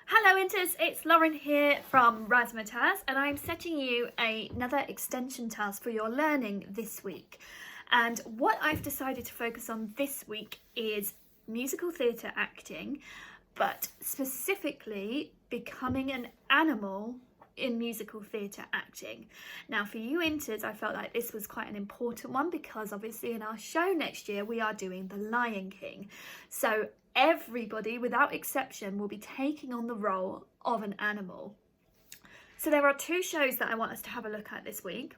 Hello Inters, it's Lauren here from Razzmatazz, and I'm setting you another extension task for your learning this week. And what I've decided to focus on this week is musical theatre acting, but specifically becoming an animal in musical theatre acting. Now for you Inters, I felt like this was quite an important one because obviously in our show next year we are doing The Lion King. So everybody without exception will be taking on the role of an animal. So there are two shows that I want us to have a look at this week.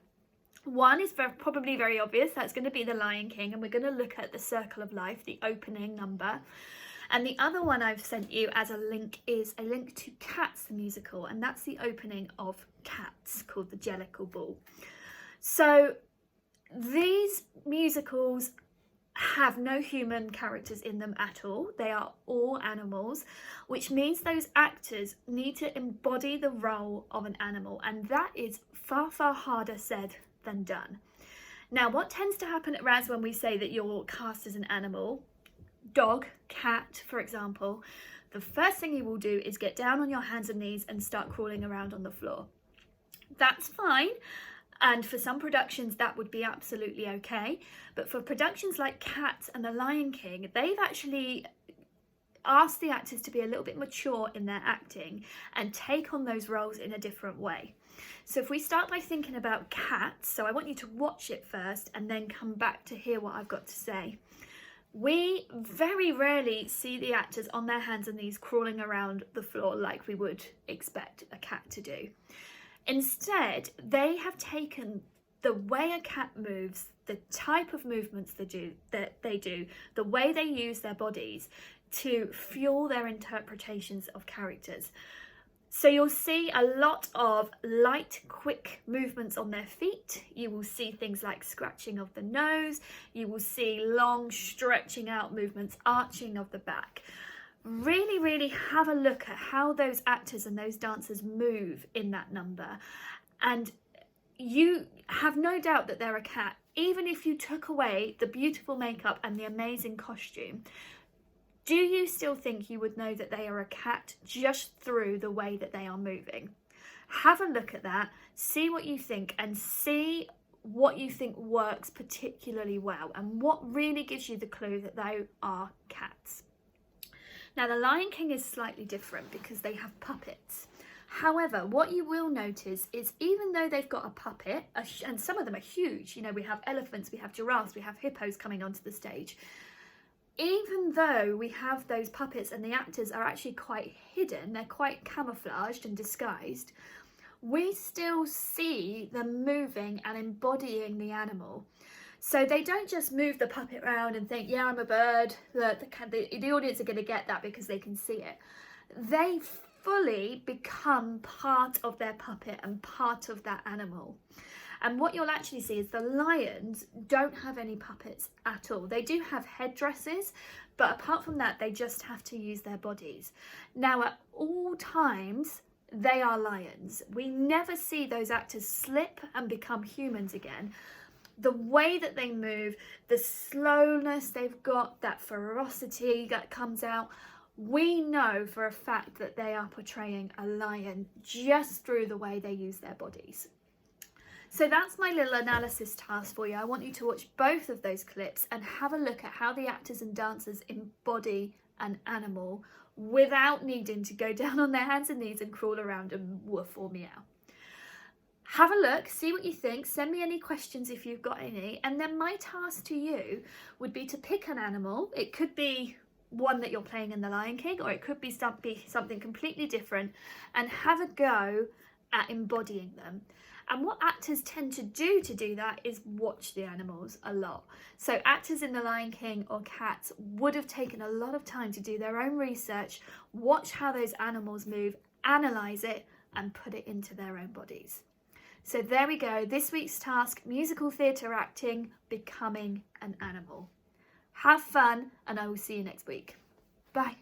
One is probably very obvious, that's going to be The Lion King, and we're going to look at the Circle of Life, the opening number. And the other one I've sent you as a link is a link to Cats the musical, and that's the opening of Cats, called the Jellicle Ball. So these musicals have no human characters in them at all. They are all animals, which means those actors need to embody the role of an animal, and that is far, far harder said than done. Now, what tends to happen at Raz when we say that you're cast as an animal, dog, cat, for example, the first thing you will do is get down on your hands and knees and start crawling around on the floor. That's fine. And for some productions that would be absolutely okay, but for productions like Cats and The Lion King, they've actually asked the actors to be a little bit mature in their acting and take on those roles in a different way. So if we start by thinking about Cats, so I want you to watch it first and then come back to hear what I've got to say. We very rarely see the actors on their hands and knees crawling around the floor like we would expect a cat to do. Instead, they have taken the way a cat moves, the type of movements they do, the way they use their bodies to fuel their interpretations of characters. So you'll see a lot of light, quick movements on their feet. You will see things like scratching of the nose. You will see long stretching out movements, arching of the back. Really have a look at how those actors and those dancers move in that number, and you have no doubt that they're a cat, even if you took away the beautiful makeup and the amazing costume. Do you still think you would know that they are a cat just through the way that they are moving? Have a look at that, see what you think, and see what you think works particularly well and what really gives you the clue that they are cats. Now, The Lion King is slightly different because they have puppets. However, what you will notice is even though they've got a puppet, and some of them are huge, you know, we have elephants, we have giraffes, we have hippos coming onto the stage. Even though we have those puppets and the actors are actually quite hidden, they're quite camouflaged and disguised, we still see them moving and embodying the animal. So they don't just move the puppet around and think, yeah, I'm a bird. The audience are going to get that because they can see it. They fully become part of their puppet and part of that animal. And what you'll actually see is the lions don't have any puppets at all. They do have headdresses, but apart from that, they just have to use their bodies. Now, at all times, they are lions. We never see those actors slip and become humans again. The way that they move, the slowness they've got, that ferocity that comes out, we know for a fact that they are portraying a lion just through the way they use their bodies. So that's my little analysis task for you. I want you to watch both of those clips and have a look at how the actors and dancers embody an animal without needing to go down on their hands and knees and crawl around and woof or meow. Have a look, see what you think, send me any questions if you've got any, and then my task to you would be to pick an animal. It could be one that you're playing in The Lion King, or it could be something completely different, and have a go at embodying them. And what actors tend to do that is watch the animals a lot. So actors in The Lion King or Cats would have taken a lot of time to do their own research, watch how those animals move, analyse it, and put it into their own bodies. So there we go, this week's task, musical theatre acting, becoming an animal. Have fun, and I will see you next week. Bye.